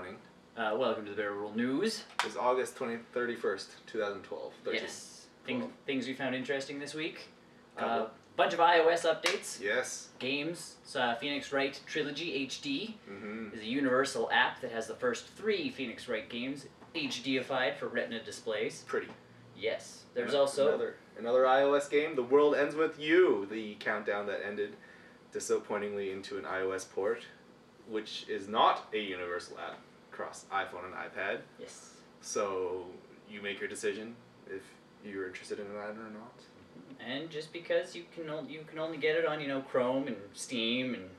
morning. Welcome to the Bear Rule News. It's August 31st, 2012. 13, Yes. Things we found interesting this week. Couple. Bunch of iOS updates. Yes. Games. Phoenix Wright Trilogy HD is a universal app that has the first 3 Phoenix Wright games HDified for Retina displays. Pretty. Yes. There's also another iOS game, The World Ends With You, the countdown that ended disappointingly into an iOS port, which is not a universal app across iPhone and iPad. Yes. So you make your decision if you're interested in that or not. And just because you can only get it on Chrome and Steam and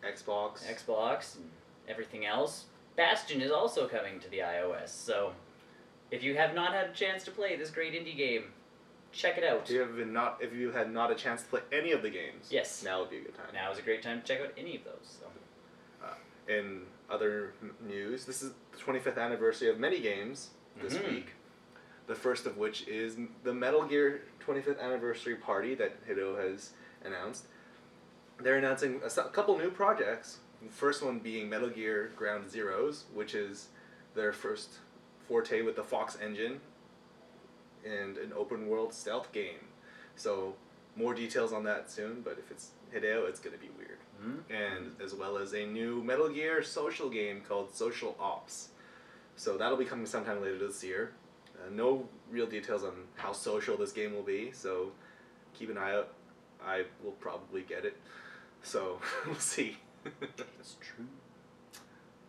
Xbox and everything else, Bastion is also coming to the iOS. So if you have not had a chance to play this great indie game, check it out. If you had not a chance to play any of the games, yes, now would be a good time. Now is a great time to check out any of those. So. In other news, this is the 25th anniversary of many games this week. The first of which is the Metal Gear 25th anniversary party that Hideo has announced. They're announcing a couple new projects. The first one being Metal Gear Ground Zeroes, which is their first forte with the Fox engine and an open world stealth game. So more details on that soon, but if it's Hideo, it's going to be weird. And as well as a new Metal Gear social game called Social Ops. So that'll be coming sometime later this year. No real details on how social this game will be, so keep an eye out. I will probably get it, so we'll see. It's true.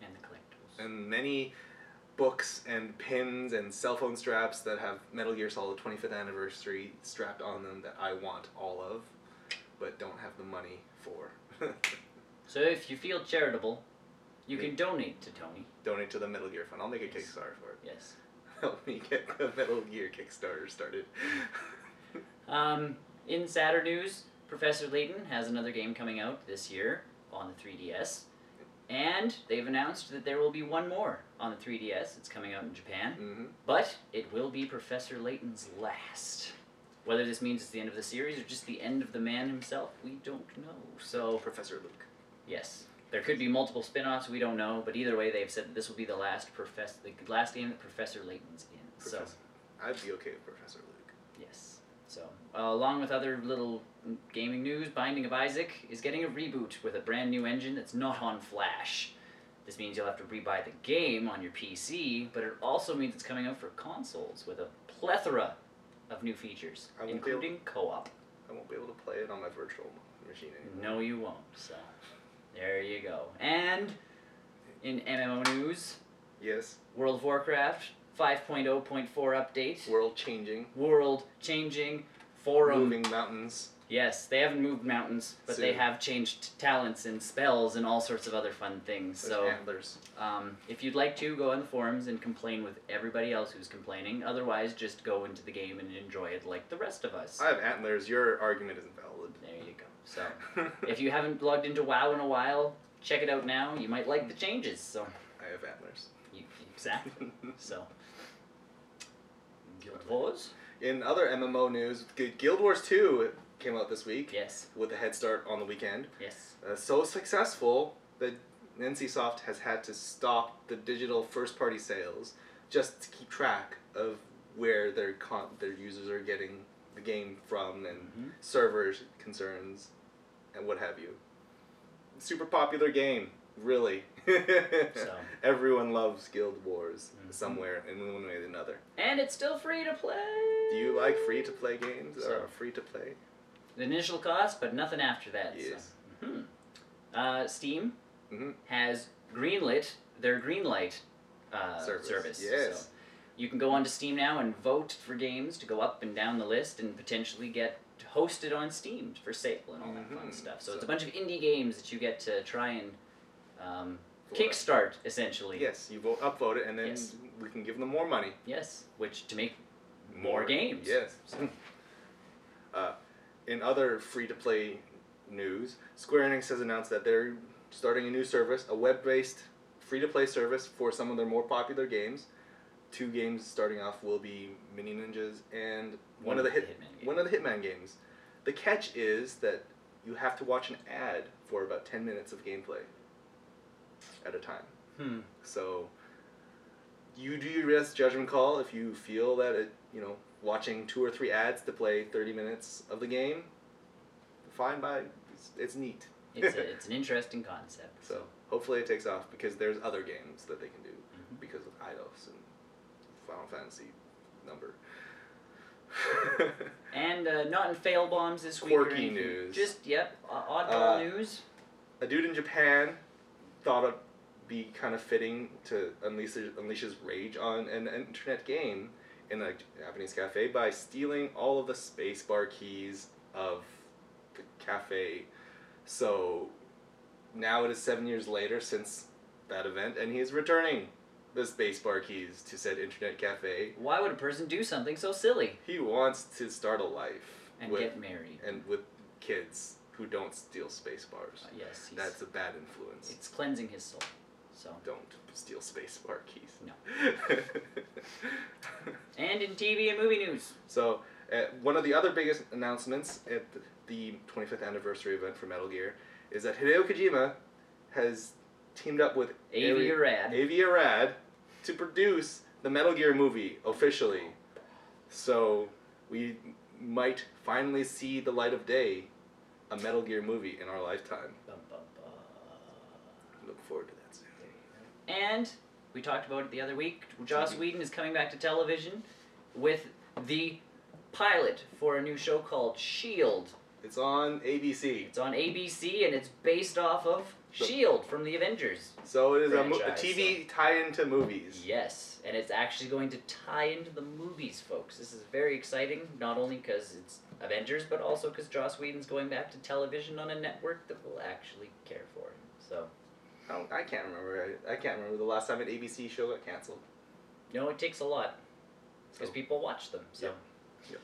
And the collectibles. And many books and pins and cell phone straps that have Metal Gear Solid 25th anniversary strapped on them that I want all of, but don't have the money for. So if you feel charitable, you can donate to Tony. Donate to the Metal Gear Fund. I'll make a Kickstarter for it. Yes. Help me get the Metal Gear Kickstarter started. In sadder news, Professor Layton has another game coming out this year on the 3DS. And they've announced that there will be one more on the 3DS. It's coming out in Japan. But it will be Professor Layton's last. Whether this means it's the end of the series or just the end of the man himself, we don't know. So Professor Luke. Yes. There could be multiple spin-offs, we don't know, but either way they've said that this will be the last game that Professor Layton's in. So I'd be okay with Professor Luke. Yes. So, along with other little gaming news, Binding of Isaac is getting a reboot with a brand new engine that's not on Flash. This means you'll have to rebuy the game on your PC, but it also means it's coming out for consoles with a plethora of new features, including co-op. I won't be able to play it on my virtual machine anymore. No, you won't. So, there you go. And in MMO news, yes, World of Warcraft 5.0.4 update. World changing. Forum. Moving mountains. Yes, they haven't moved mountains, but soon. They have changed talents and spells and all sorts of other fun things. There's so, antlers. If you'd like to, go on the forums and complain with everybody else who's complaining. Otherwise, just go into the game and enjoy it like the rest of us. I have antlers. Your argument isn't valid. There you go. So, if you haven't logged into WoW in a while, check it out now. You might like the changes. So, I have antlers. Exactly. So, Guild Wars. In other MMO news, Guild Wars 2 came out this week. Yes. With a head start on the weekend. Yes. So successful that NCSoft has had to stop the digital first-party sales just to keep track of where their users are getting the game from and servers concerns and what have you. Super popular game, really. So. Everyone loves Guild Wars somewhere in one way or another. And it's still free to play. Do you like free-to-play games or free-to-play? The initial cost, but nothing after that. Yes. So. Steam has Greenlit, their Greenlight service. Yes. So you can go onto Steam now and vote for games to go up and down the list and potentially get hosted on Steam for sale and all that fun stuff. So it's a bunch of indie games that you get to try and kickstart, essentially. Yes, you upvote it and then we can give them more money. Yes, which to make more games. Yes. So. In other free-to-play news, Square Enix has announced that they're starting a new service, a web-based free-to-play service for some of their more popular games. 2 games starting off will be Mini Ninjas and one of the Hitman games. The catch is that you have to watch an ad for about 10 minutes of gameplay at a time. So you do your best judgment call. If you feel that it, watching 2 or 3 ads to play 30 minutes of the game, fine by. It's neat. It's an interesting concept. So hopefully it takes off because there's other games that they can do because of Eidos and Final Fantasy number. And not in fail bombs this week. Quirky news. Just oddball news. A dude in Japan thought it'd be kind of fitting to unleash his rage on an internet game in a Japanese cafe by stealing all of the spacebar keys of the cafe. So now it is 7 years later since that event, and he is returning the spacebar keys to said internet cafe. Why would a person do something so silly? He wants to start a life and get married and with kids who don't steal spacebars. Yes, that's a bad influence. It's cleansing his soul. So don't steal spacebar keys. No. And in TV and movie news. So one of the other biggest announcements at the 25th anniversary event for Metal Gear is that Hideo Kojima has teamed up with Avi Arad to produce the Metal Gear movie officially. So we might finally see the light of day, a Metal Gear movie in our lifetime. Look forward to that soon. And we talked about it the other week. Joss Whedon is coming back to television with the pilot for a new show called S.H.I.E.L.D. It's on ABC. It's on ABC, and it's based off of S.H.I.E.L.D. from the Avengers. So it is a TV tie-in to movies. Yes, and it's actually going to tie into the movies, folks. This is very exciting, not only because it's Avengers, but also because Joss Whedon's going back to television on a network that will actually care for him. So, I can't remember. I can't remember the last time an ABC show got canceled. No, it takes a lot because people watch them. So, yep.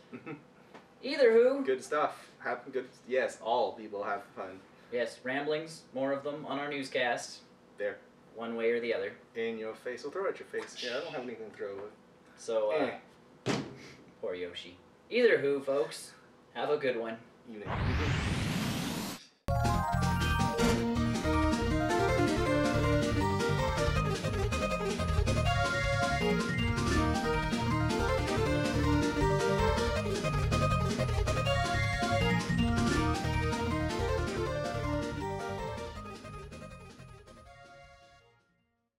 Either who. Good stuff. Good. Yes, all people have fun. Yes, ramblings, more of them on our newscast. There. One way or the other. In your face. We'll throw it at your face. Yeah, I don't have anything to throw away. So, poor Yoshi. Either who, folks. Have a good one. You know.